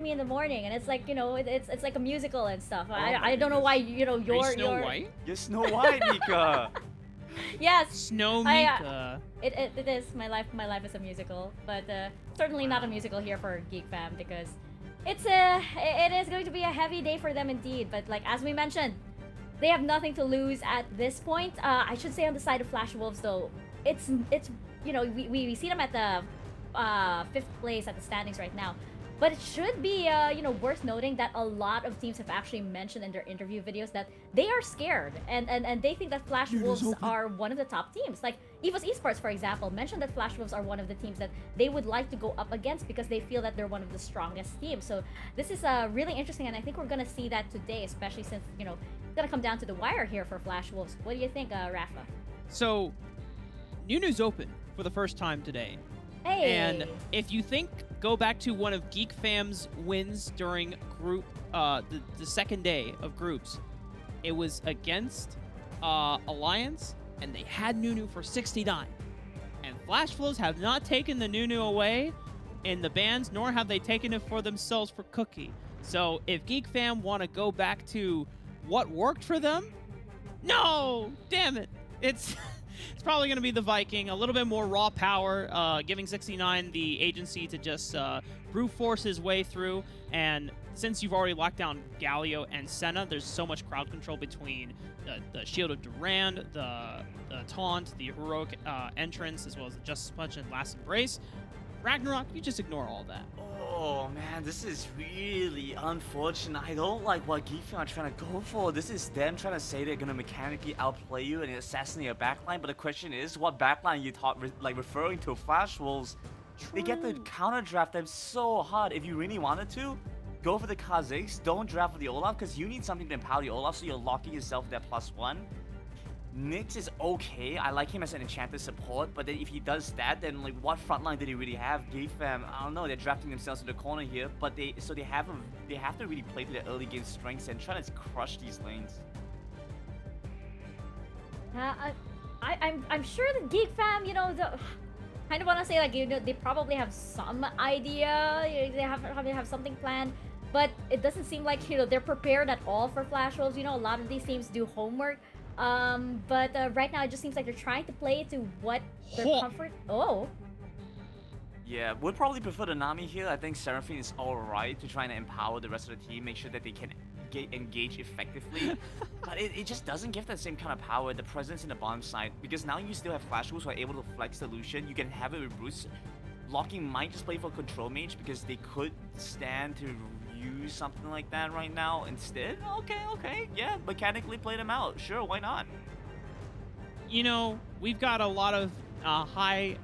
me in the morning, and it's like it's like a musical and stuff. Oh I don't know why Are you Snow you're White? You're Snow White, Mika. yes. Snow I, Mika. it is my life is a musical, but certainly not a musical here for Geek Fam because it is going to be a heavy day for them indeed. But like as we mentioned, they have nothing to lose at this point. I should say on the side of Flash Wolves though, it's we see them at the fifth place at the standings right now. But it should be, worth noting that a lot of teams have actually mentioned in their interview videos that they are scared and they think that Flash Wolves are one of the top teams. Like EVO's eSports, for example, mentioned that Flash Wolves are one of the teams that they would like to go up against because they feel that they're one of the strongest teams. So this is really interesting, and I think we're gonna see that today, especially since it's gonna come down to the wire here for Flash Wolves. What do you think, Rafa? So, Nunu's open for the first time today. Hey. And if you go back to one of Geek Fam's wins during the second day of groups, it was against Alliance, and they had Nunu for 69. And Flash Flows have not taken the Nunu away in the bans, nor have they taken it for themselves for Cookie. So if Geek Fam want to go back to what worked for them, no, damn it, it's probably going to be the Viking, a little bit more raw power, giving 69 the agency to just brute force his way through. And since you've already locked down Galio and Senna, there's so much crowd control between the Shield of Durand, the Taunt, the Heroic Entrance, as well as the Justice Punch and Last Embrace. Ragnarok, you just ignore all that. Oh man, this is really unfortunate. I don't like what Geek Fam are trying to go for. This is them trying to say they're gonna mechanically outplay you and assassinate your backline. But the question is, what backline you referring to? Flash Wolves, they get to counter draft them so hard. If you really wanted to, go for the Kha'Zix. Don't draft for the Olaf because you need something to empower the Olaf, so you're locking yourself that +1. Nyx is okay. I like him as an enchanted support, but then if he does that, then like what frontline did he really have? Geek Fam, I don't know. They're drafting themselves in the corner here, but they have to really play to their early game strengths and try to crush these lanes. I'm sure the Geek Fam, kind of want to say like they probably have some idea. They have something planned, but it doesn't seem like they're prepared at all for Flash Wolves. A lot of these teams do homework. But right now it just seems like they're trying to play to what their comfort. Oh. Yeah, would probably prefer the Nami here. I think Seraphine is alright to try and empower the rest of the team, make sure that they can engage effectively. But it just doesn't give that same kind of power, the presence in the bottom side, because now you still have Flash Wolves who are able to flex the Lucian. You can have it with Bruce. Locking might just play for Control Mage because they could stand to use something like that right now instead. Okay, yeah, mechanically play them out. Sure, why not? We've got a lot of high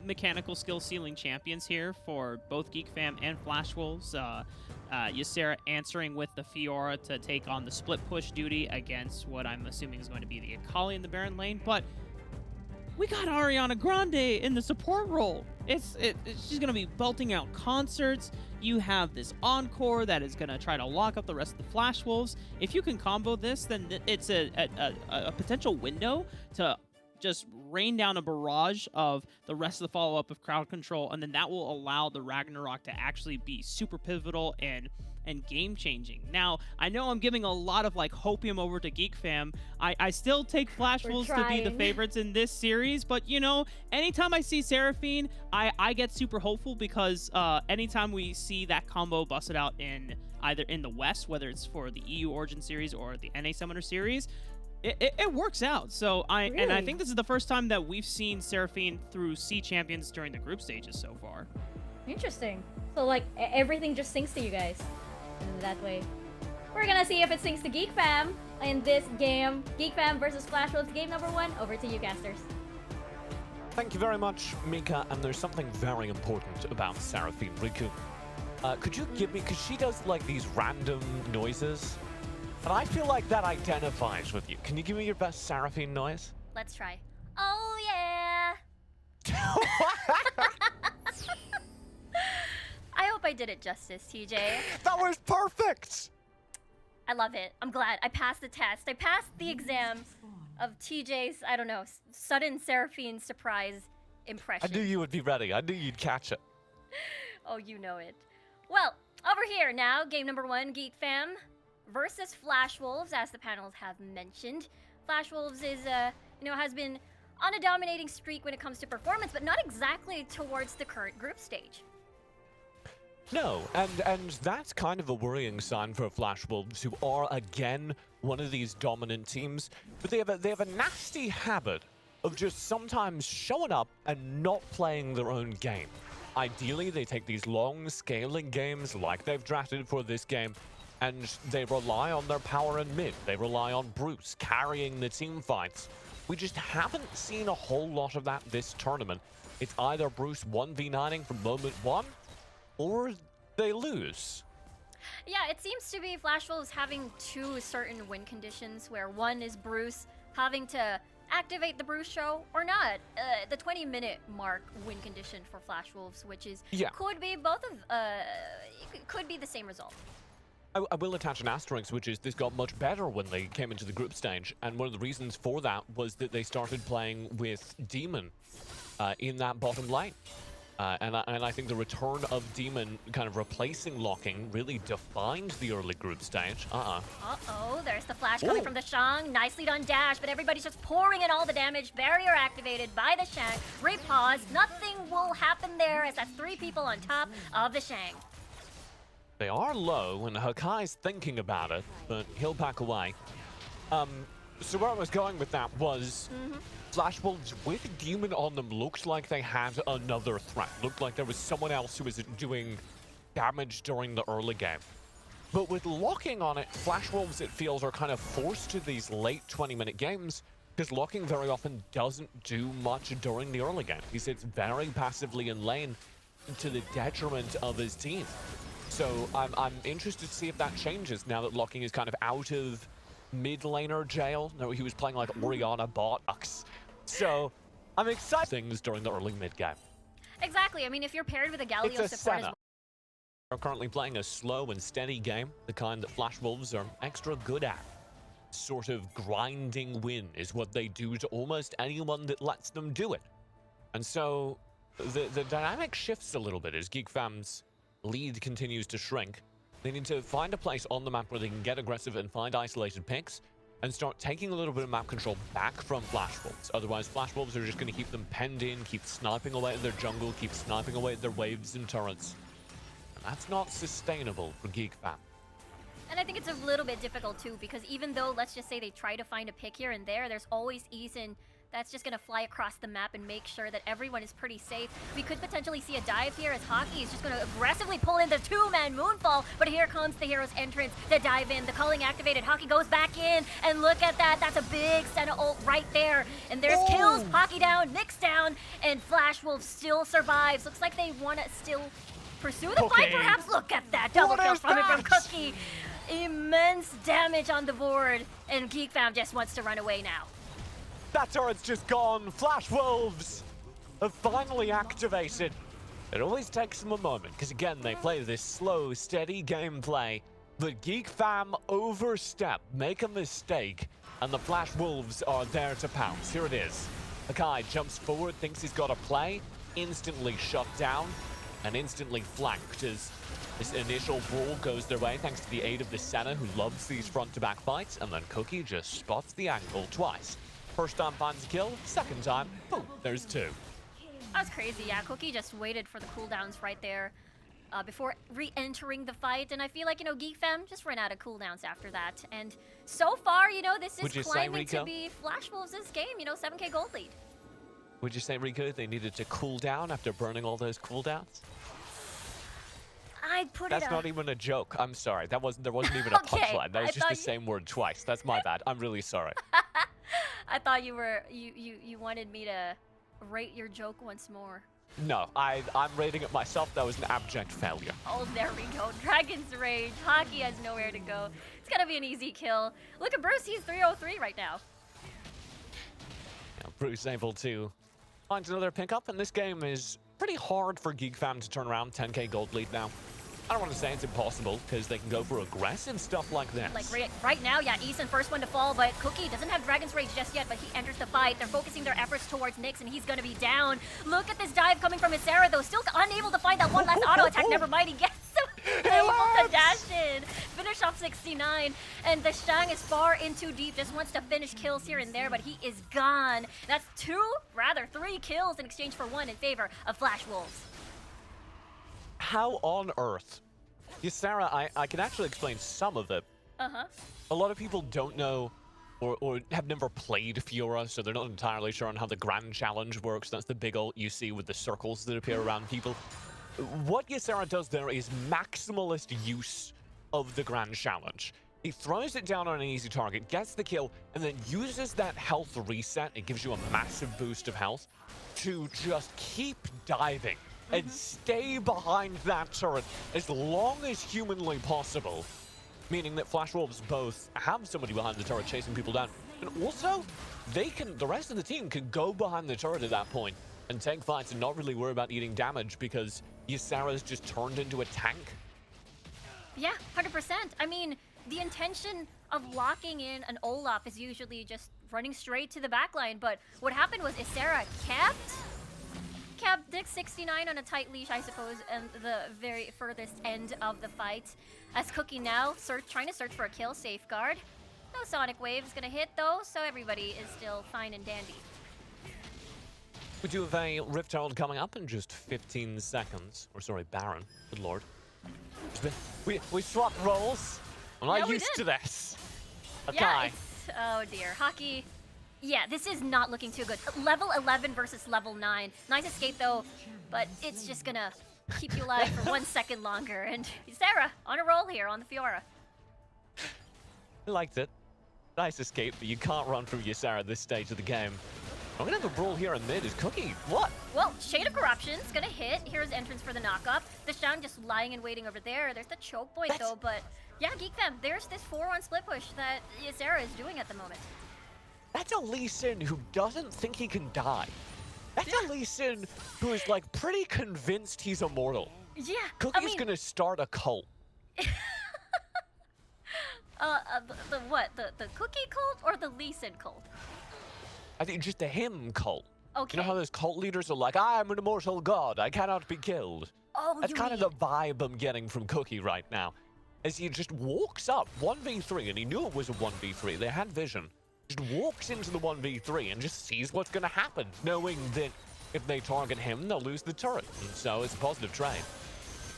mechanical skill ceiling champions here for both Geek Fam and Flash Wolves. Ysera answering with the Fiora to take on the split push duty against what I'm assuming is going to be the Akali in the Baron lane, but we got Ariana Grande in the support role. She's going to be belting out concerts. You have this Encore that is going to try to lock up the rest of the Flash Wolves. If you can combo this, then it's a potential window to just rain down a barrage of the rest of the follow-up of crowd control, and then that will allow the Ragnarok to actually be super pivotal and game-changing. Now, I know I'm giving a lot of hopium over to Geek Fam. I still take Flash Wolves to be the favorites in this series, but anytime I see Seraphine, I get super hopeful because anytime we see that combo busted out in either in the West, whether it's for the EU Origin series or the NA Summoner series, it works out. So I think this is the first time that we've seen Seraphine through C champions during the group stages so far. Interesting. So everything just syncs to you guys in that way. We're gonna see if it syncs to Geek Fam in this game. Geek Fam versus Flash Wolves, game number 1. Over to you, casters. Thank you very much, Mika. And there's something very important about Seraphine Riku. Could you give me, because she does these random noises, and I feel like that identifies with you. Can you give me your best Seraphine noise? Let's try. Oh yeah! I hope I did it justice, TJ. That was perfect! I love it. I'm glad. I passed the test. I passed the exam of TJ's, I don't know, sudden Seraphine surprise impression. I knew you would be ready. I knew you'd catch it. Oh, you know it. Well, over here now, game number 1, Geek Fam versus Flash Wolves, as the panels have mentioned. Flash Wolves is, has been on a dominating streak when it comes to performance, but not exactly towards the current group stage. No, and that's kind of a worrying sign for Flash Wolves, who are again one of these dominant teams, but they have a nasty habit of just sometimes showing up and not playing their own game. Ideally, they take these long scaling games like they've drafted for this game, and they rely on their power in mid. They rely on Bruce carrying the team fights. We just haven't seen a whole lot of that this tournament. It's either Bruce 1v9ing from moment 1, or they lose. Yeah, it seems to be Flash Wolves having 2 certain win conditions, where one is Bruce having to activate the Bruce show or not. The 20-minute mark win condition for Flash Wolves, which is could be both of could be the same result. I will attach an asterisk, which is this got much better when they came into the group stage, and one of the reasons for that was that they started playing with Demon in that bottom lane. And I think the return of Demon kind of replacing Locking really defined the early group stage. Uh-oh, there's the flash coming from the Shang. Nicely done dash, but everybody's just pouring in all the damage. Barrier activated by the Shang. Repause. Nothing will happen there as that's 3 people on top of the Shang. They are low, and Hakai's thinking about it, but he'll back away. So where I was going with that was Flash Wolves with Demon on them looked like they had another threat. Looked like there was someone else who was doing damage during the early game. But with Locking on it, Flash Wolves, it feels, are kind of forced to these late 20-minute games because Locking very often doesn't do much during the early game. He sits very passively in lane to the detriment of his team. So I'm interested to see if that changes now that Locking is kind of out of mid laner jail. No, he was playing like Orianna box. So I'm excited things during the early mid game. Exactly. I mean, if you're paired with a Galio It's a support as Senna. They're currently playing a slow and steady game, the kind that Flash Wolves are extra good at. Sort of grinding win is what they do to almost anyone that lets them do it. And so the dynamic shifts a little bit as Geek Fam's lead continues to shrink. They need to find a place on the map where they can get aggressive and find isolated picks and start taking a little bit of map control back from Flash Wolves. Otherwise, Flash Wolves are just going to keep them penned in, keep sniping away at their jungle, keep sniping away at their waves and turrets. And that's not sustainable for Geek Fam. And I think it's a little bit difficult too, because even though, let's just say they try to find a pick here and there, there's always Eason that's just gonna fly across the map and make sure that everyone is pretty safe. We could potentially see a dive here as Hockey is just gonna aggressively pull in the 2-man Moonfall, but here comes the hero's entrance to dive in. The calling activated, Hockey goes back in, and look at that, that's a big Senna ult right there. And there's kills, Hockey down, Nyx down, and Flash Wolf still survives. Looks like they wanna still pursue the fight perhaps. Look at that, double kill from Cookie. Immense damage on the board, and Geek Fam just wants to run away now. That turret's just gone. Flash Wolves have finally activated. It always takes them a moment, because again, they play this slow, steady gameplay. But Geek Fam overstep, make a mistake, and the Flash Wolves are there to pounce. Here it is. Akai jumps forward, thinks he's got a play, instantly shut down, and instantly flanked as this initial brawl goes their way thanks to the aid of the Senna, who loves these front-to-back fights, and then Cookie just spots the angle twice. First time finds a kill, second time, boom, there's 2. That was crazy, yeah. Cookie just waited for the cooldowns right there before re-entering the fight, and I feel like, Geek Fam just ran out of cooldowns after that. And so far, this is climbing to be Flash Wolves' game, 7k gold lead. Would you say, Rico, they needed to cool down after burning all those cooldowns? I'd put That's not even a joke. I'm sorry. There wasn't even a punchline. That was just the same word twice. That's my bad. I'm really sorry. I thought you wanted me to rate your joke once more. No, I'm rating it myself. That was an abject failure. Oh, there we go. Dragon's Rage. Hockey has nowhere to go. It's gonna be an easy kill. Look at Bruce. He's 303 right now. Yeah, Bruce able to find another pickup, and this game is pretty hard for Geek Fam to turn around. 10k gold lead now. I don't want to say it's impossible, because they can go for aggressive stuff like this. Like right now, yeah, Eason first one to fall, but Cookie doesn't have Dragon's Rage just yet, but he enters the fight. They're focusing their efforts towards Nyx, and he's going to be down. Look at this dive coming from Ysera, though, still unable to find that one last auto attack. Never mind, he gets able to dash in, finish off 69, and the Shang is far in too deep, just wants to finish kills here and there, but he is gone. That's three kills in exchange for one in favor of Flash Wolves. How on earth? Ysera, I can actually explain some of it. Uh-huh. A lot of people don't know or have never played Fiora, so they're not entirely sure on how the Grand Challenge works. That's the big ult you see with the circles that appear around people. What Ysera does there is maximalist use of the Grand Challenge. He throws it down on an easy target, gets the kill, and then uses that health reset, it gives you a massive boost of health, to just keep diving and stay behind that turret as long as humanly possible. Meaning that Flash Wolves both have somebody behind the turret chasing people down, and also the rest of the team can go behind the turret at that point and take fights and not really worry about eating damage because Ysera's just turned into a tank. Yeah, 100%. I mean, the intention of locking in an Olaf is usually just running straight to the backline, but what happened was Ysera kept Dick 69 on a tight leash, I suppose, and the very furthest end of the fight. As Cookie now trying to search for a kill safeguard. No Sonic Wave is gonna hit though, so everybody is still fine and dandy. We do have a Rift Herald coming up in just 15 seconds. Or sorry, Baron. Good lord. We swapped roles. I'm not used to this. Okay. Yeah, oh dear. Hockey. Yeah, this is not looking too good. Level 11 versus level 9. Nice escape though, but it's just gonna keep you alive for 1 second longer. And Sarah on a roll here on the Fiora. I liked it. Nice escape, but you can't run through Ysera at this stage of the game. I'm gonna have a brawl here in mid. Is Cookie? What? Well, Shade of Corruption's gonna hit. Here's entrance for the knockup. The Shang just lying and waiting over there. There's the choke point though, but yeah, Geek Fam, there's this 4-1 split push that Ysera is doing at the moment. That's a Lee Sin who doesn't think he can die. That's a Lee Sin who is like pretty convinced he's immortal. Yeah, Cookie's gonna start a cult. the what? The Cookie cult or the Lee Sin cult? I think just a him cult. Okay. You know how those cult leaders are like, I am an immortal god, I cannot be killed. Oh, That's kind of the vibe I'm getting from Cookie right now. As he just walks up 1v3, and he knew it was a 1v3, they had vision. Just walks into the 1v3 and just sees what's going to happen, knowing that if they target him, they'll lose the turret. And so it's a positive trade.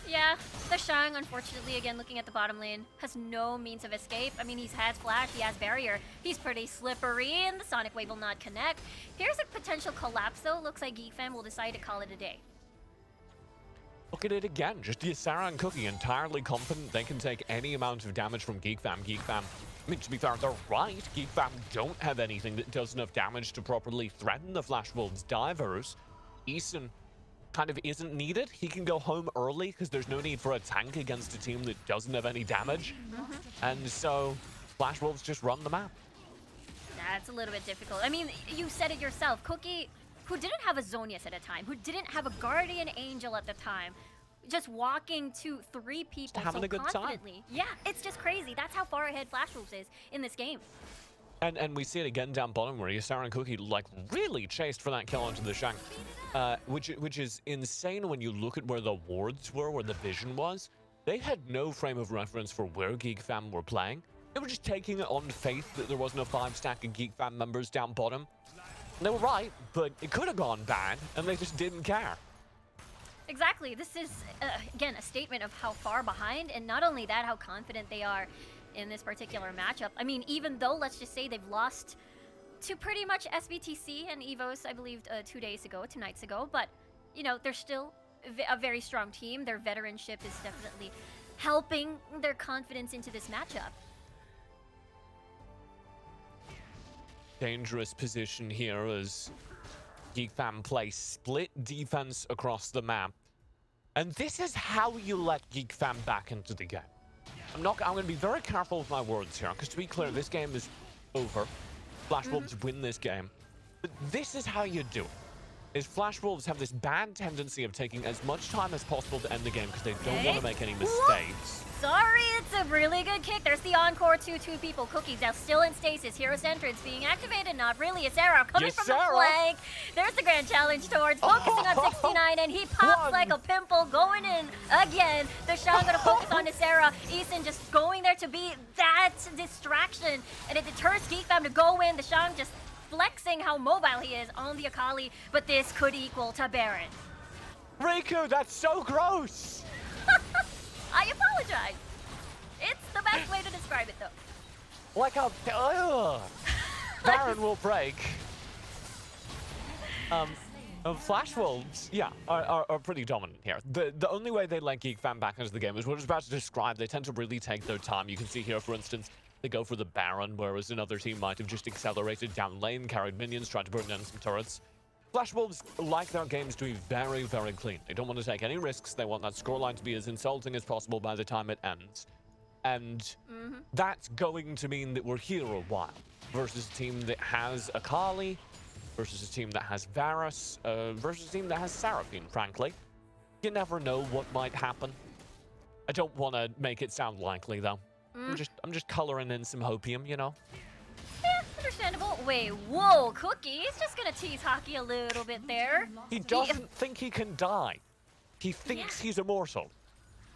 Yeah, the Shang, unfortunately, again, looking at the bottom lane, has no means of escape. I mean, he has Flash, he has Barrier. He's pretty slippery, and the Sonic Wave will not connect. Here's a potential collapse, though. Looks like Geek Fam will decide to call it a day. Look at it again. Just Ysera and Cookie entirely confident they can take any amount of damage from Geek Fam. Geek Fam, I mean, to be fair, they're right. Geek Fam don't have anything that does enough damage to properly threaten the Flash Wolves divers. Eason kind of isn't needed. He can go home early because there's no need for a tank against a team that doesn't have any damage. And so Flash Wolves just run the map. That's a little bit difficult. I mean, you said it yourself. Cookie, who didn't have a Zonius at a time, who didn't have a Guardian Angel at the time, just walking to 3 people having so a good confidently. time. Yeah, it's just crazy. That's how far ahead Flash Wolves is in this game. And we see it again down bottom where Ysera and Cookie like really chased for that kill onto the Shank. Which is insane when you look at where the wards were, where the vision was. They had no frame of reference for where Geek Fam were playing. They were just taking it on faith that there wasn't a 5-stack of Geek Fam members down bottom. And they were right, but it could have gone bad, and they just didn't care. Exactly. This is, again, a statement of how far behind, and not only that, how confident they are in this particular matchup. I mean, even though, let's just say they've lost to pretty much SBTC and EVOS, I believe, 2 nights ago, but, you know, they're still a very strong team. Their veteranship is definitely helping their confidence into this matchup. Dangerous position here as Geek Fam play split defense across the map. And this is how you let Geek Fam back into the game. I'm going to be very careful with my words here, because to be clear, this game is over. Flash Wolves win this game. But this is how you do it. Is Flash Wolves have this bad tendency of taking as much time as possible to end the game because they don't want to make any mistakes. Sorry, it's a really good kick. There's the encore 2-2 people. Cookie's now still in stasis. Hero's entrance being activated. Not really. It's Arrow coming from the flank. There's the grand challenge towards focusing on 69, and he pops like a pimple going in again. The Shang gonna focus on Sarah. Eason just going there to be that distraction, and it deters Geek Fam to go in. The Shang just flexing how mobile he is on the Akali, but this could equal to Baron. Riku, that's so gross! I apologize. It's the best way to describe it, though. Like a... Baron will break. Flash Wolves, yeah, are pretty dominant here. The only way they let Geek Fam back into the game is what I was about to describe. They tend to really take their time. You can see here, for instance, they go for the Baron, whereas another team might have just accelerated down lane, carried minions, tried to burn down some turrets. Flash Wolves like their games to be very, very clean. They don't want to take any risks. They want that scoreline to be as insulting as possible by the time it ends. And that's going to mean that we're here a while versus a team that has Akali, versus a team that has Varus, versus a team that has Seraphine, frankly. You never know what might happen. I don't want to make it sound likely, though. I'm just coloring in some hopium, you know? Yeah, understandable. Wait, whoa, Cookie, he's just gonna tease Hockey a little bit there. He doesn't think he can die. He thinks he's immortal.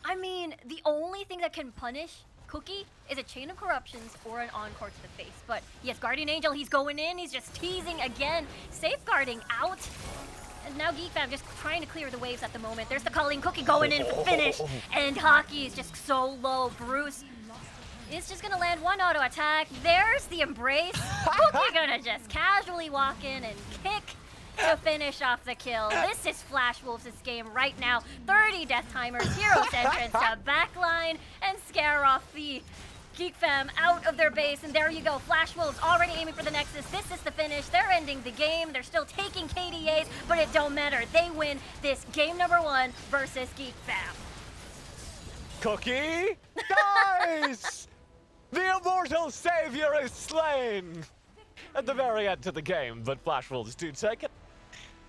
I mean, the only thing that can punish Cookie is a Chain of Corruptions or an Encore to the face. But yes, Guardian Angel, he's going in, he's just teasing again, safeguarding out. And now Geek Fam just trying to clear the waves at the moment. There's the Colleen Cookie going in for finish, and Hockey is just so low. Bruce is just gonna land one auto attack. There's the embrace. Cookie gonna just casually walk in and kick to finish off the kill. This is Flash Wolves' game right now. 30 death timers, Hero's entrance to backline, and scare off the Geek Fam out of their base. And there you go, Flash Wolves already aiming for the Nexus. This is the finish. They're ending the game. They're still taking KDAs, but it don't matter. They win this game number 1 versus Geek Fam. Cookie dies! The immortal savior is slain! At the very end of the game, but Flash Wolves do take it.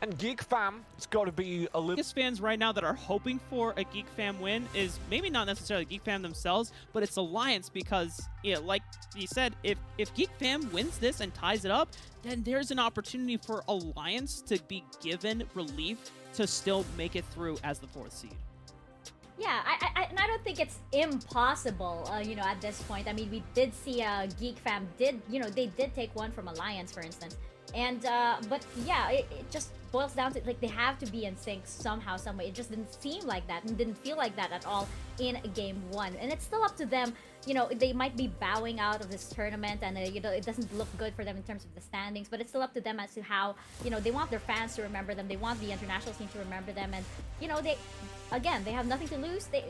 And Geek Fam, it's got to be a little... Biggest fans right now that are hoping for a Geek Fam win is maybe not necessarily Geek Fam themselves, but it's Alliance because, yeah, like he said, if Geek Fam wins this and ties it up, then there's an opportunity for Alliance to be given relief to still make it through as the 4th seed. Yeah, and I don't think it's impossible, you know, at this point. I mean, we did see Geek Fam did, you know, they did take one from Alliance, for instance. And, but yeah, it just boils down to, like, they have to be in sync somehow, some way. It just didn't seem like that and didn't feel like that at all in game 1. And it's still up to them. You know, they might be bowing out of this tournament and, you know, it doesn't look good for them in terms of the standings, but it's still up to them as to how, you know, they want their fans to remember them. They want the international scene to remember them. And, you know, they, again, they have nothing to lose. They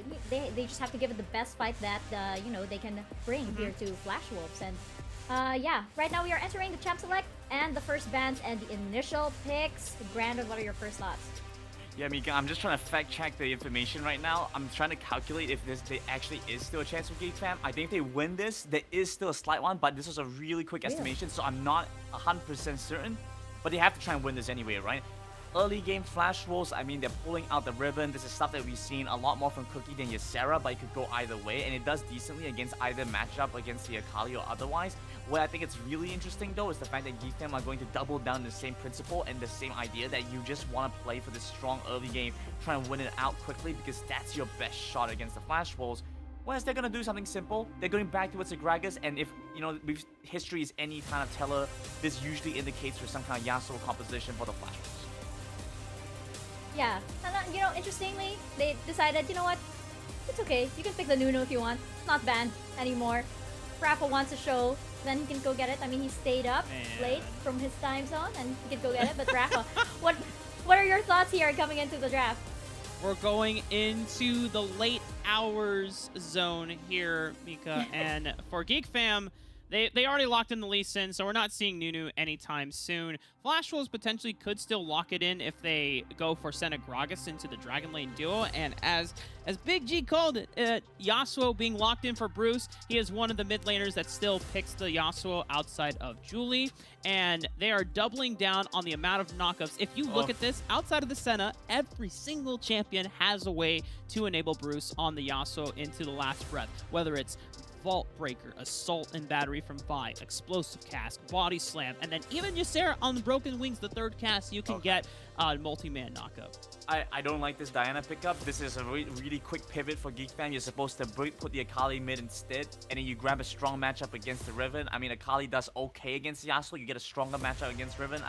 just have to give it the best fight that, you know, they can bring here to Flash Wolves. And, yeah, right now we are entering the Champ Select and the first bands and the initial picks. Brandon, what are your first thoughts? Yeah, Mika, I'm just trying to fact check the information right now. I'm trying to calculate if there actually is still a chance for Geek Fam. I think if they win this, there is still a slight one, but this was a really quick estimation, so I'm not 100% certain. But they have to try and win this anyway, right? Early game Flash Wolves, I mean, they're pulling out the ribbon. This is stuff that we've seen a lot more from Cookie than Ysera, but it could go either way, and it does decently against either matchup against the Akali or otherwise. What I think it's really interesting, though, is the fact that Geek Fam are going to double down the same principle and the same idea that you just want to play for this strong early game, try and win it out quickly, because that's your best shot against the Flash Wolves. Whereas they're going to do something simple. They're going back towards the Gragas, and if, you know, history is any kind of teller, this usually indicates for some kind of Yasuo composition for the Flash Wolves. Yeah, and you know, interestingly, they decided, you know what, it's okay, you can pick the Nuno if you want, it's not banned anymore. Rafa wants a show, then he can go get it. I mean, he stayed up late from his time zone, and he can go get it, but Rafa, what are your thoughts here coming into the draft? We're going into the late hours zone here, Mika, and for Geek Fam, they already locked in the Lee Sin, so we're not seeing Nunu anytime soon. Flash Wolves potentially could still lock it in if they go for Senna Gragas into the Dragon Lane duo. And as Big G called it, Yasuo being locked in for Bruce, he is one of the mid laners that still picks the Yasuo outside of Julie. And they are doubling down on the amount of knockups. If you look at this, outside of the Senna, every single champion has a way to enable Bruce on the Yasuo into the last breath. Whether it's Vault Breaker, Assault and Battery from Vi, Explosive Cast, Body Slam, and then even Ysera on the Broken Wings, the third cast, you can get multi-man knockup. I don't like this Diana pickup. This is a really quick pivot for Geek Fam. You're supposed to put the Akali mid instead, and then you grab a strong matchup against the Riven. I mean, Akali does okay against Yasuo. You get a stronger matchup against Riven.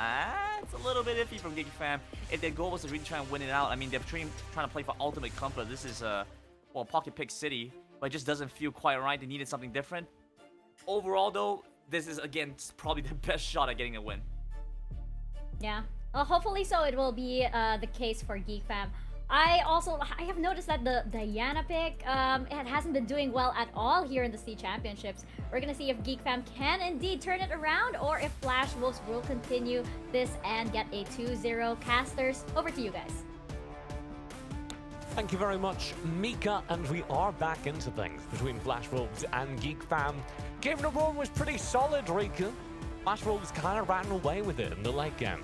It's a little bit iffy from Geek Fam. If their goal was to really try and win it out, I mean, they're trying to play for ultimate comfort. This is, well, Pocket Pick City, but it just doesn't feel quite right. They needed something different. Overall, though, this is, again, probably the best shot at getting a win. Yeah. Well, hopefully so it will be the case for Geek Fam. I have noticed that the Diana pick, it hasn't been doing well at all here in the C Championships. We're gonna see if Geek Fam can indeed turn it around, or if Flash Wolves will continue this and get a 2-0. Casters, over to you guys. Thank you very much, Mika, and we are back into things between Flash Wolves and Geek Fam. Game number 1 was pretty solid, Riku. Flash Wolves kind of ran away with it in the late game.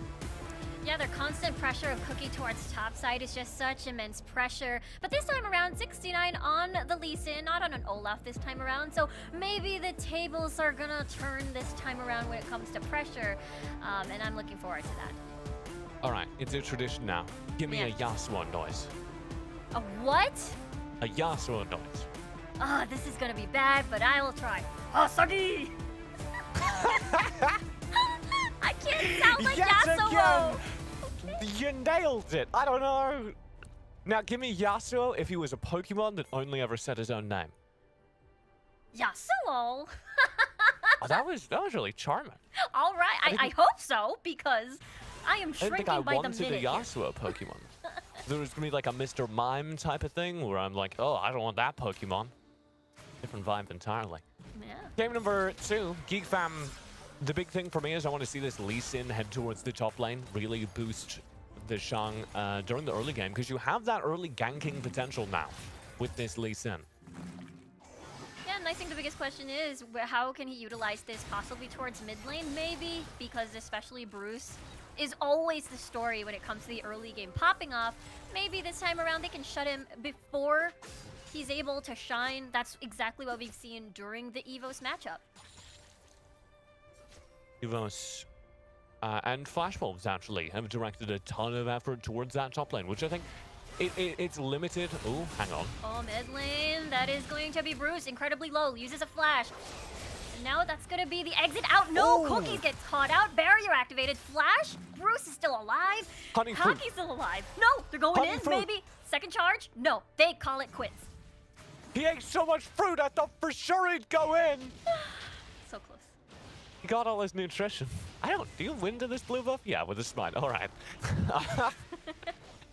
Yeah, their constant pressure of Cookie towards top side is just such immense pressure. But this time around, 69 on the Lee Sin, not on an Olaf this time around. So maybe the tables are gonna turn this time around when it comes to pressure. And I'm looking forward to that. All right, it's a tradition now. Give me a Yasuo noise. A what? A Yasuo noise. Oh, this is gonna be bad, but I will try. Asagi! I can't sound like Yasuo! You nailed it! I don't know! Now give me Yasuo if he was a Pokemon that only ever said his own name. Yasuo? Oh, that was really charming. All right, I hope so, because I am I didn't shrinking think I by the wanted minute a Yasuo Pokemon. There was gonna be like a Mr. Mime type of thing where I'm like, oh, I don't want that Pokemon. Different vibe entirely. Yeah. Game number 2, Geek Fam. The big thing for me is I want to see this Lee Sin head towards the top lane, really boost the Shang during the early game, because you have that early ganking potential now with this Lee Sin. Yeah, and I think the biggest question is, how can he utilize this possibly towards mid lane, maybe? Because especially Bruce is always the story when it comes to the early game popping off. Maybe this time around they can shut him before he's able to shine. That's exactly what we've seen during the EVOS matchup. EVOS and Flash Wolves actually have directed a ton of effort towards that top lane, which I think it's limited. Oh, hang on. Oh, mid lane, that is going to be Bruce, incredibly low, uses a flash. And now that's gonna be the exit out. No, Cookies gets caught out, barrier activated, flash, Bruce is still alive. Honey fruit. Hockey's still alive. No, they're going Honey in, fruit. maybe. Second charge, no, they call it quits. He ate so much fruit, I thought for sure he'd go in. So close. He got all his nutrition. Do you win to this blue buff? Yeah, with a smite. All right.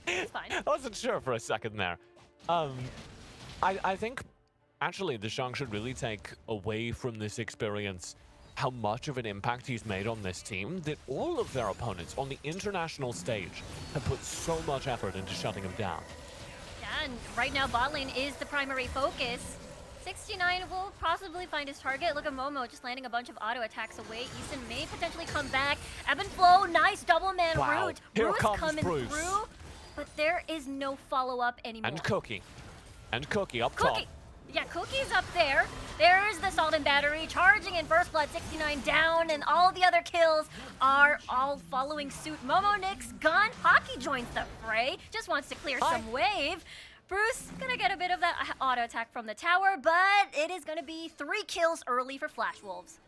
It's fine. I wasn't sure for a second there. I think actually the Shang should really take away from this experience how much of an impact he's made on this team, that all of their opponents on the international stage have put so much effort into shutting him down. Yeah, and right now bot lane is the primary focus. 69 will possibly find his target. Look at Momo just landing a bunch of auto attacks away. Eason may potentially come back. Ebb and Flow, nice double man Wow. route. Here Bruce comes coming Bruce. through, but there is no follow-up anymore. And Cookie. And Cookie up top. Yeah, Cookie's up there. There's the Salt and Battery charging in first blood, 69 down, and all the other kills are all following suit. Momo Nick's gone. Hockey joins the fray, just wants to clear some wave. Bruce gonna get a bit of that auto attack from the tower, but it is gonna be 3 kills early for Flash Wolves.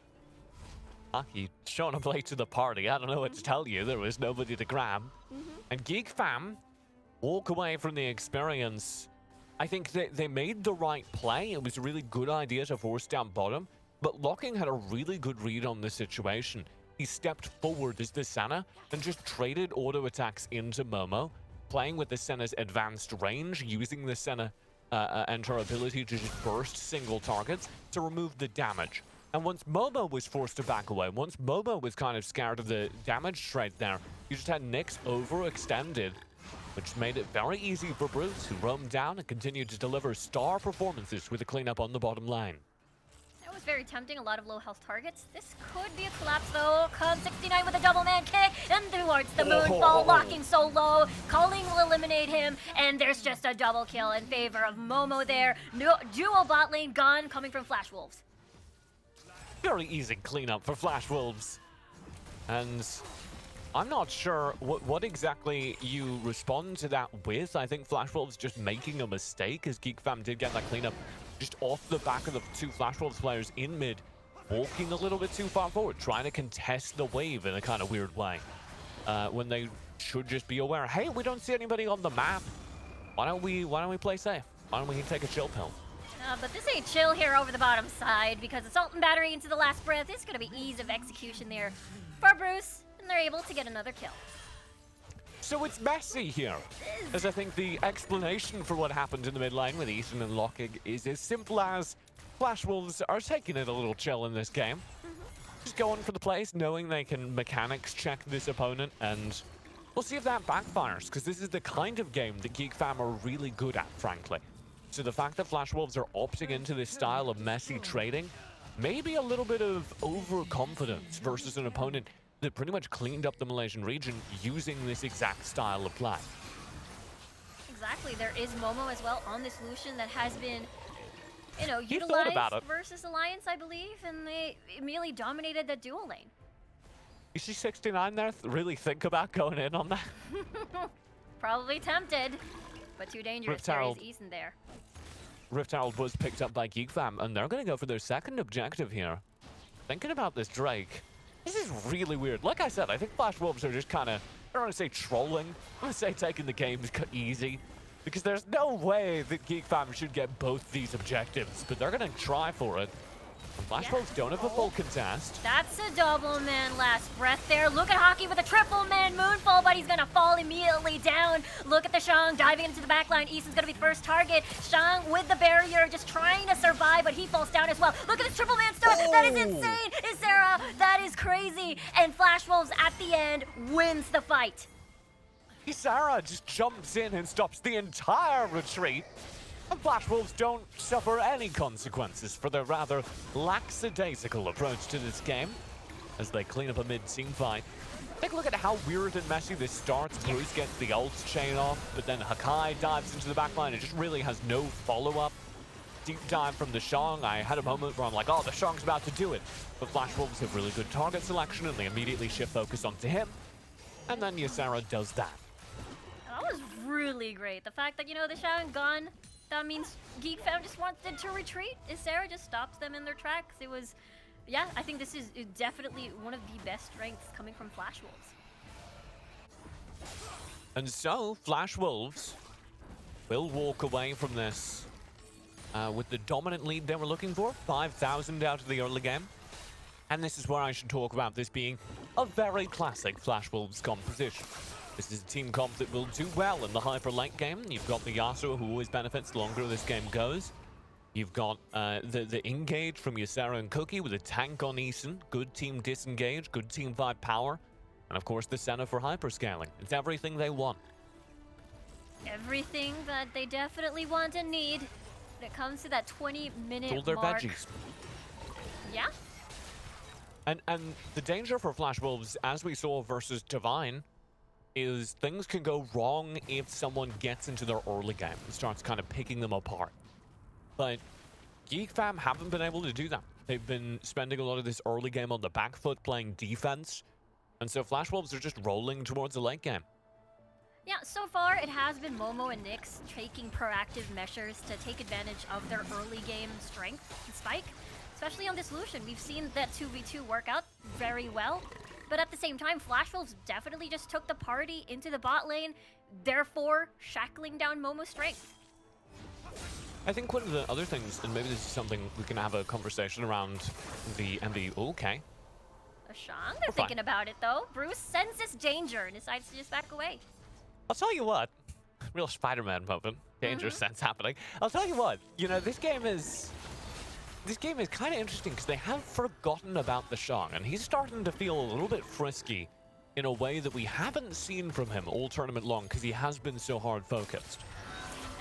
Hockey showing up late to the party. I don't know what to tell you. There was nobody to grab. And Geek Fam walk away from the experience. I think they made the right play. It was a really good idea to force down bottom, but Locking had a really good read on the situation. He stepped forward as the Senna and just traded auto attacks into Momo, playing with the Senna's advanced range, using the Senna and her ability to just burst single targets to remove the damage. And once Momo was forced to back away, once Momo was kind of scared of the damage right there, you just had Nyx overextended, which made it very easy for Bruce, who roamed down and continued to deliver star performances with a cleanup on the bottom lane. That was very tempting, a lot of low health targets. This could be a collapse though. Comes 69 with a double man kick and towards the moonfall, locking so low. Culling will eliminate him, and there's just a double kill in favor of Momo there. No, duo bot lane gone, coming from Flash Wolves. Very easy cleanup for Flash Wolves. And I'm not sure what exactly you respond to that with. I think Flash Wolves just making a mistake, as Geek Fam did get that cleanup just off the back of the two Flash Wolves players in mid, walking a little bit too far forward, trying to contest the wave in a kind of weird way. When they should just be aware, hey, we don't see anybody on the map. Why don't we play safe? Why don't we take a chill pill? But this ain't chill here over the bottom side, because Assault and Battery into the last breath is going to be ease of execution there for Bruce, and they're able to get another kill. So it's messy here, as I think the explanation for what happened in the mid lane with Eason and Lockig is as simple as Flash Wolves are taking it a little chill in this game. Just going for the plays, knowing they can mechanics check this opponent, and we'll see if that backfires, because this is the kind of game that Geek Fam are really good at, frankly. So the fact that Flash Wolves are opting into this style of messy trading, maybe a little bit of overconfidence versus an opponent that pretty much cleaned up the Malaysian region using this exact style of play. Exactly, there is Momo as well on this Lucian that has been, you know, He thought about utilized it. versus Alliance, I believe, and they immediately dominated the dual lane. You see 69 there? Really think about going in on that? Probably tempted, but too dangerous. Rift There is Herald. Eason there. Rift Herald was picked up by Geek Fam, and they're going to go for their second objective here. Thinking about this Drake, this is really weird. Like I said, I think Flash Wolves are just kind of, I don't want to say trolling, I want to say taking the games easy, because there's no way that Geek Fam should get both these objectives, but they're going to try for it. And Flash Wolves don't have a full contest. That's a double man last breath there. Look at Hockey with a triple man moonfall, but he's gonna fall immediately down. Look at the Shang diving into the backline. Eason's gonna be the first target. Shang with the barrier, just trying to survive, but he falls down as well. Look at this triple man stun. That is insane. Isera, that is crazy. And Flash Wolves at the end wins the fight. Sarah just jumps in and stops the entire retreat. And Flash Wolves don't suffer any consequences for their rather lackadaisical approach to this game as they clean up a mid-team fight. Take a look at how weird and messy this starts. Bruce gets the ult chain off, but then Hakai dives into the backline. It just really has no follow-up. Deep dive from the Shang. I had a moment where I'm like, oh, the Shang's about to do it. But Flash Wolves have really good target selection, and they immediately shift focus onto him. And then Ysera does that. That was really great. The fact that, you know, the Shang gone, that means Geek Fam just wanted to retreat. Isera just stops them in their tracks. It was, yeah, I think this is definitely one of the best strengths coming from Flash Wolves. And so, Flash Wolves will walk away from this with the dominant lead they were looking for, 5,000 out of the early game. And this is where I should talk about this being a very classic Flash Wolves composition. This is a team comp that will do well in the hyper late game. You've got the Yasuo, who always benefits the longer this game goes. You've got the engage from Ysera and Cookie with a tank on Eason. Good team disengage, good team fight power. And of course the Senna for hyperscaling. It's everything they want. Everything that they definitely want and need when it comes to that 20-minute All their mark. veggies. Yeah. And the danger for Flash Wolves, as we saw versus Divine, is things can go wrong if someone gets into their early game and starts kind of picking them apart. But Geek Fam haven't been able to do that. They've been spending a lot of this early game on the back foot playing defense. And so Flash Wolves are just rolling towards the late game. Yeah, so far it has been Momo and Nyx taking proactive measures to take advantage of their early game strength and spike. Especially on this Lucian, we've seen that 2v2 work out very well. But at the same time, Flash Wolves definitely just took the party into the bot lane, therefore shackling down Momo's strength. I think one of the other things, and maybe this is something we can have a conversation around the MV. Okay. Shang, they're thinking about it though. Bruce senses danger and decides to just back away. I'll tell you what. Real Spider-Man moment. Danger sense happening. I'll tell you what. You know, this game is this game is kind of interesting because they have forgotten about the Shang, and he's starting to feel a little bit frisky in a way that we haven't seen from him all tournament long because he has been so hard focused.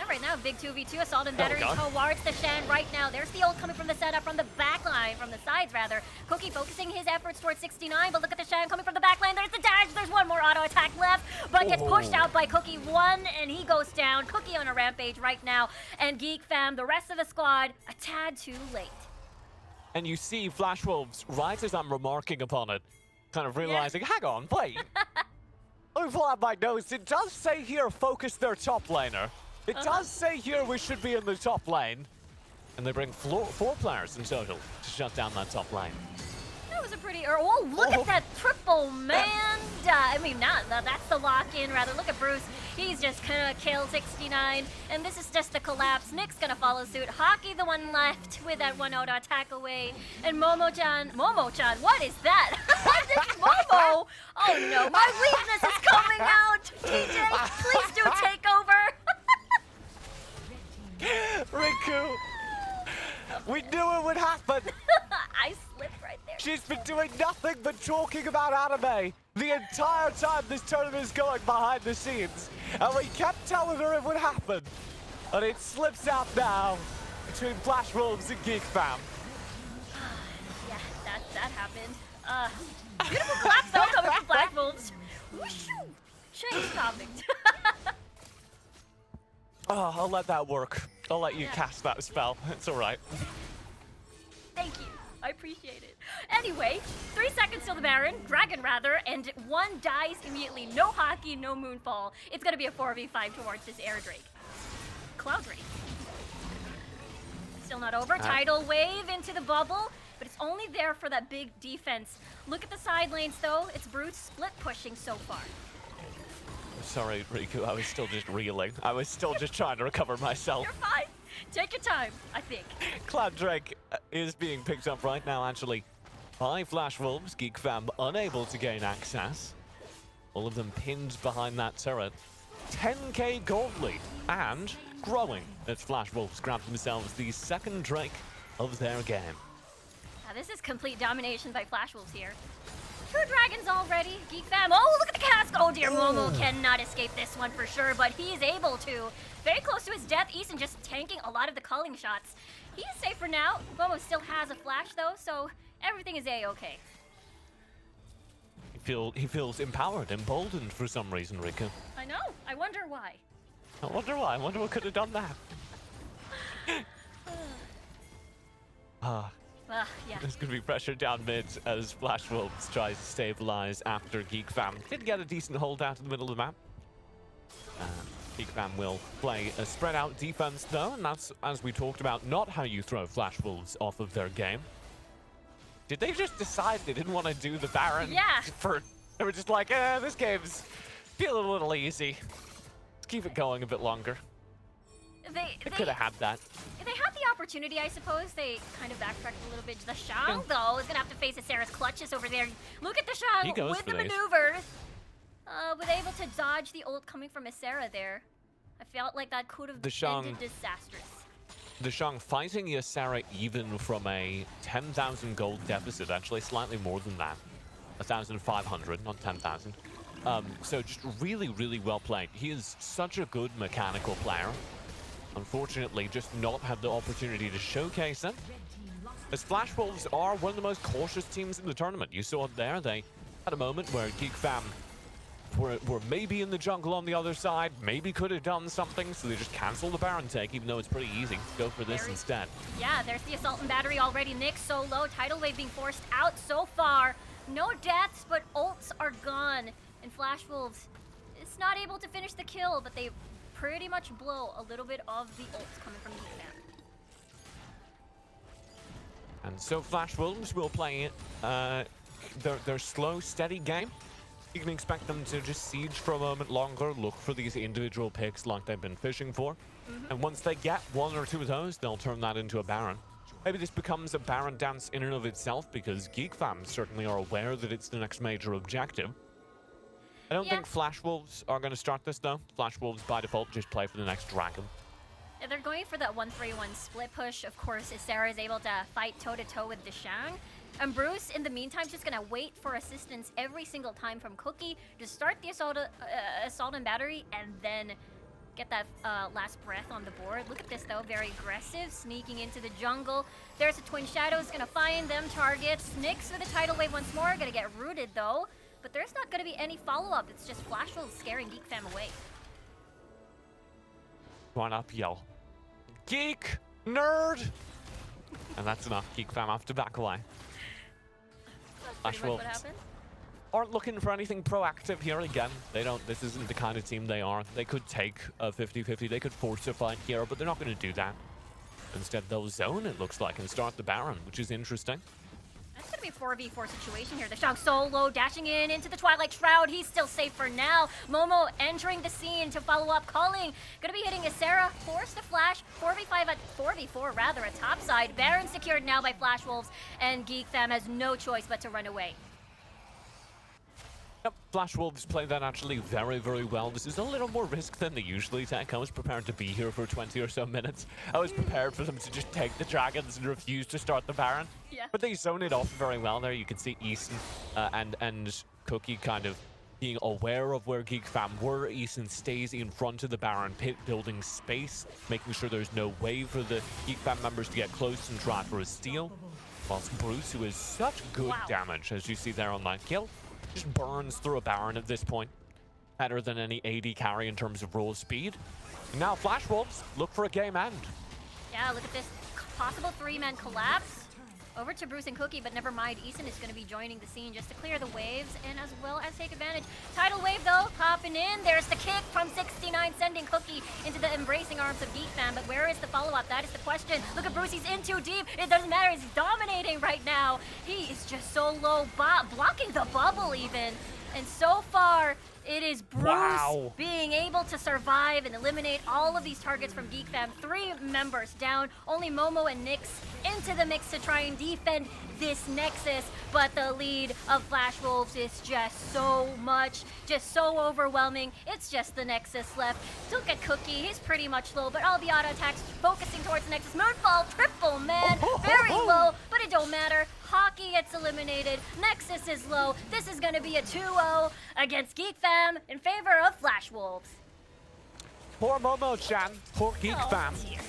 And right now, big 2v2 assault and There we battery go. towards the Shan right now. There's the ult coming from the setup, from the back line, from the sides rather. Cookie focusing his efforts towards 69, but look at the Shan coming from the back line. There's the dash. There's one more auto attack left, but gets pushed out by Cookie. One, and he goes down. Cookie on a rampage right now. And Geek Fam, the rest of the squad, a tad too late. And you see Flash Wolves, right as I'm remarking upon it, kind of realizing, hang on, wait. Let me pull out my notes. It does say here, focus their top laner. It does say here we should be in the top lane. And they bring 4 players in total to shut down that top lane. That was a pretty, oh, look at that triple man. I mean, that's the lock-in, rather. Look at Bruce. He's just gonna kill 69. And this is just a collapse. Nick's gonna follow suit. Hockey, the one left with that one auto attack away. And Momo-chan, what is that? This is Momo. Oh no, my weakness is coming out. TJ, please do take over. Riku! We knew it would happen! I slipped right there. She's been doing nothing but talking about anime the entire time this tournament is going behind the scenes. And we kept telling her it would happen. And it slips out now between Flash Wolves and Geek Fam. Yeah, that happened. Beautiful collapse though coming from Black Wolves. Whooshoo! Change topic. Oh, I'll let that work. I'll let you cast that spell. It's alright. Thank you. I appreciate it. Anyway, 3 seconds till the Baron, Dragon rather, and one dies immediately. No hockey, no Moonfall. It's gonna be a 4v5 towards this Air Drake. Cloud Drake. Still not over. Tidal Wave into the bubble, but it's only there for that big defense. Look at the side lanes though. It's Brute split pushing so far. Sorry, Riku, I was still just reeling. I was still just trying to recover myself. You're fine. Take your time, I think. Cloud Drake is being picked up right now, actually, by Flash Wolves. Geek Fam unable to gain access. All of them pinned behind that turret. 10k gold lead, and growing as Flash Wolves grab themselves the second Drake of their game. Now this is complete domination by Flash Wolves here. 2 dragons already. Geek Fam. Oh, look at the cask. Oh dear, Momo cannot escape this one for sure, but he's able to. Very close to his death. Eason just tanking a lot of the culling shots. He's safe for now. Momo still has a flash though, so everything is a-okay. He feels empowered, emboldened for some reason, Riku. I know. I wonder why. I wonder why. I wonder what could have done that. Yeah. There's going to be pressure down mid as Flash Wolves tries to stabilize after Geek Fam did get a decent hold out in the middle of the map. Geek Fam will play a spread out defense though, and that's, as we talked about, not how you throw Flash Wolves off of their game. Did they just decide they didn't want to do the Baron? Yeah. They were just like, this game's feeling a little easy. Let's keep it going a bit longer. They Could have had that. They had the opportunity, I suppose. They kind of backtracked a little bit. The Shang, though, is going to have to face a Sarah's clutches over there. Look at the Shang with the maneuvers. Was able to dodge the ult coming from Ysera there. I felt like that could have ended disastrous. The Shang fighting Ysera even from a 10,000 gold deficit, actually slightly more than that. 1,500, not 10,000. So just really, really well played. He is such a good mechanical player. Unfortunately, just not had the opportunity to showcase it. As Flash Wolves are one of the most cautious teams in the tournament. You saw it there. They had a moment where Geek Fam were maybe in the jungle on the other side, maybe could have done something, so they just cancel the Baron take, even though it's pretty easy. Go for this instead. Yeah, there's the Assault and Battery already. Nick so low. Tidal Wave being forced out so far. No deaths, but ults are gone. And Flash Wolves is not able to finish the kill, but they pretty much blow a little bit of the ults coming from Geek Fam. And so Flash Wolves will play their slow, steady game. You can expect them to just siege for a moment longer, look for these individual picks like they've been fishing for. And once they get 1 or 2 of those, they'll turn that into a Baron. Maybe this becomes a Baron dance in and of itself, because Geek Fam certainly are aware that it's the next major objective. I don't think Flash Wolves are going to start this, though. Flash Wolves, by default, just play for the next dragon. Yeah, they're going for that 1-3-1 split push. Of course, Sarah is able to fight toe-to-toe with Deshang. And Bruce, in the meantime, just gonna wait for assistance every single time from Cookie to start the assault and battery, and then get that last breath on the board. Look at this, though. Very aggressive, sneaking into the jungle. There's a Twin Shadows, gonna find them targets. Nyx with a tidal wave once more, gonna get rooted, though. But there's not gonna be any follow-up. It's just Flash Wolves scaring Geek Fam away. Run up, yell, Geek! Nerd! And that's enough. Geek Fam have to back away. That's pretty much what happened. Aren't looking for anything proactive here again. They don't, this isn't the kind of team they are. They could take a 50-50, they could force a fight here, but they're not going to do that. Instead, they'll zone, it looks like, and start the Baron, which is interesting. That's gonna be a 4v4 situation here. Deshang solo, dashing in into the Twilight Shroud. He's still safe for now. Momo entering the scene to follow up, calling. Gonna be hitting Isera, forced to flash. 4v4 rather, at top side. Baron secured now by Flash Wolves, and Geek Fam has no choice but to run away. Yep, Flash Wolves play that actually very, very well. This is a little more risk than they usually take. I was prepared to be here for 20 or so minutes. I was prepared for them to just take the dragons and refuse to start the Baron. Yeah. But they zone it off very well there. You can see Eason and Cookie kind of being aware of where Geek Fam were. Eason stays in front of the Baron pit, building space, making sure there's no way for the Geek Fam members to get close and try for a steal. Whilst Bruce, who is such good damage, as you see there on that kill, just burns through a Baron at this point. Better than any AD carry in terms of roll speed. And now Flash Wolves look for a game end. Yeah, look at this possible 3-man collapse. Over to Bruce and Cookie, but never mind. Eason is going to be joining the scene just to clear the waves and as well as take advantage. Tidal wave, though, popping in. There's the kick from 69, sending Cookie into the embracing arms of Geek Fam. But where is the follow-up? That is the question. Look at Bruce. He's in too deep. It doesn't matter. He's dominating right now. He is just so low, blocking the bubble even. And so far, it is Bruce being able to survive and eliminate all of these targets from Geek Fam. 3 members down, only Momo and Nyx into the mix to try and defend this Nexus. But the lead of Flash Wolves is just so much, just so overwhelming. It's just the Nexus left. Look at Cookie, he's pretty much low, but all the auto attacks focusing towards Nexus. Moonfall, triple man, very low, but it don't matter. Hockey gets eliminated, Nexus is low. This is gonna be a 2-0 against Geek Fam in favor of Flash Wolves. Poor Momo-chan, poor Geek Fam. Dear.